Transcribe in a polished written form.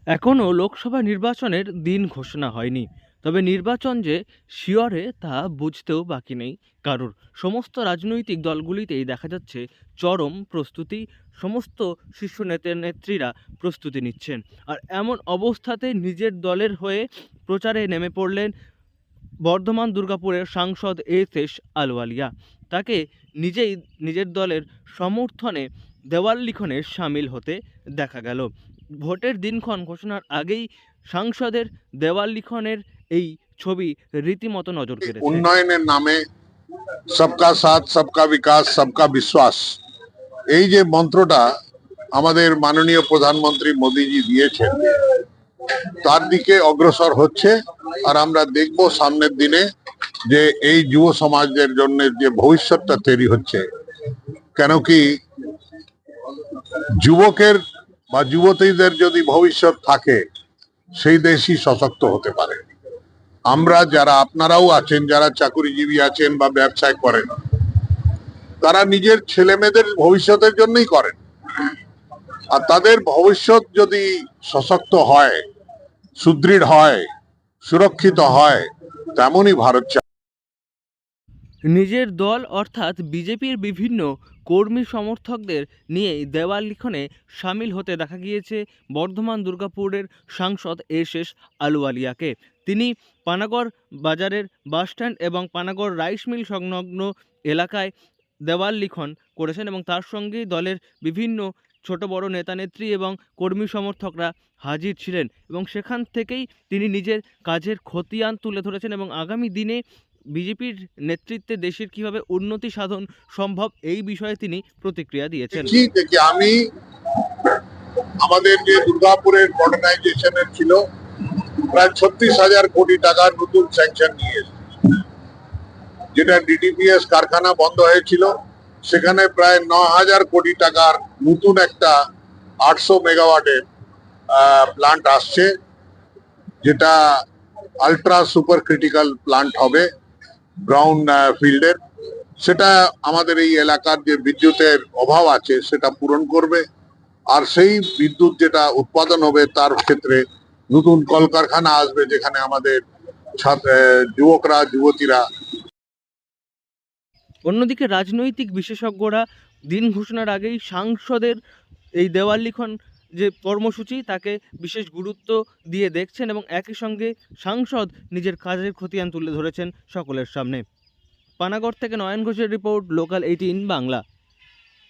এখনও লোকসভা নির্বাচনের দিন ঘোষণা হয়নি, তবে নির্বাচন যে শিয়রে তা বুঝতেও বাকি নেই কারোর। সমস্ত রাজনৈতিক দলগুলিতেই দেখা যাচ্ছে চরম প্রস্তুতি। সমস্ত শীর্ষ নেত্রীরা প্রস্তুতি নিচ্ছেন। আর এমন অবস্থাতে নিজের দলের হয়ে প্রচারে নেমে পড়লেন বর্ধমান দুর্গাপুরের সাংসদ এস আলওয়ালিয়া। তাকে নিজের দলের সমর্থনে দেওয়াল লিখনে সামিল হতে দেখা গেল। ভোটের দিনক্ষণ ঘোষণার আগেই সাংসদের দেওয়াল লিখনের এই ছবি রীতিমতো নজর কেড়েছে। উন্নয়নের নামে সবকা সাথ সবকা বিকাশ সবকা বিশ্বাস, এই যে মন্ত্রটা আমাদের মাননীয় প্রধানমন্ত্রী মোদীজি দিয়েছেন, তার দিকে অগ্রসর হচ্ছে। আর আমরা দেখব সামনের দিনে যে এই যুব সমাজের জন্য যে ভবিষ্যৎটা তৈরি হচ্ছে। কেন কি যুবকের বা যুবতীদের যদি ভবিষ্যৎ থাকে, সেই দেশই সশক্ত হতে পারে। আমরা যারা, আপনারাও আছেন যারা চাকুরিজীবী আছেন বা ব্যবসায় করেন, তারা নিজের ছেলে মেয়েদের ভবিষ্যতের জন্যই করেন। আর তাদের ভবিষ্যৎ যদি সশক্ত হয়, সুদৃঢ় হয়, সুরক্ষিত হয়, তেমনই ভারত চায়। নিজের দল অর্থাৎ বিজেপির বিভিন্ন কর্মী সমর্থকদের নিয়ে দেওয়াল লিখনে সামিল হতে দেখা গিয়েছে বর্ধমান দুর্গাপুরের সাংসদ এস আলুওয়ালিয়াকে। তিনি পানাগড় বাজারের বাসস্ট্যান্ড এবং পানাগড় রাইস মিল সংলগ্ন এলাকায় দেওয়াল লিখন করেছেন এবং তার সঙ্গেই দলের বিভিন্ন ছোট বড় নেতানেত্রী এবং কর্মী সমর্থকরা হাজির ছিলেন এবং সেখান থেকেই তিনি নিজের কাজের খতিয়ান তুলে ধরেছেন এবং আগামী দিনে বিজেপির নেতৃত্বে দেশের কিভাবে উন্নতি সাধন সম্ভব এই বিষয়ে তিনি প্রতিক্রিয়া দিয়েছেন। দেখি আমি আমাদের যে দুর্গাপুরের মডার্নাইজেশনের ছিল প্রায় 36,000 কোটি টাকার নতুন স্যাংশন নিয়ে, যেটা ডিটিপিএস কারখানা বন্ধ হয়েছিল, সেখানে প্রায় 9,000 কোটি টাকার নতুন একটা 800 মেগাওয়াটের প্লান্ট আসছে, যেটা আলট্রা সুপার ক্রিটিক্যাল প্লান্ট হবে গ্রাউন্ড ফিল্ডের। সেটা আমাদের এই এলাকার যে বিদ্যুতের অভাব আছে সেটা পূরণ করবে। আর সেই বিদ্যুৎ যেটা উৎপাদন হবে তার ক্ষেত্রে নতুন কলকারখানা আসবে, যেখানে আমাদের যুবকরা যুবতীরা। অন্যদিকে রাজনৈতিক বিশেষজ্ঞরা দিন ঘোষণার আগেই সাংসদের এই দেওয়াল লিখন যে কর্মসূচি তাকে বিশেষ গুরুত্ব দিয়ে দেখছেন এবং একই সঙ্গে সাংসদ নিজের কাজের খতিয়ান তুলে ধরেছেন সকলের সামনে। পানাগড় থেকে নয়ন ঘোষের রিপোর্ট, লোকাল 18 বাংলা।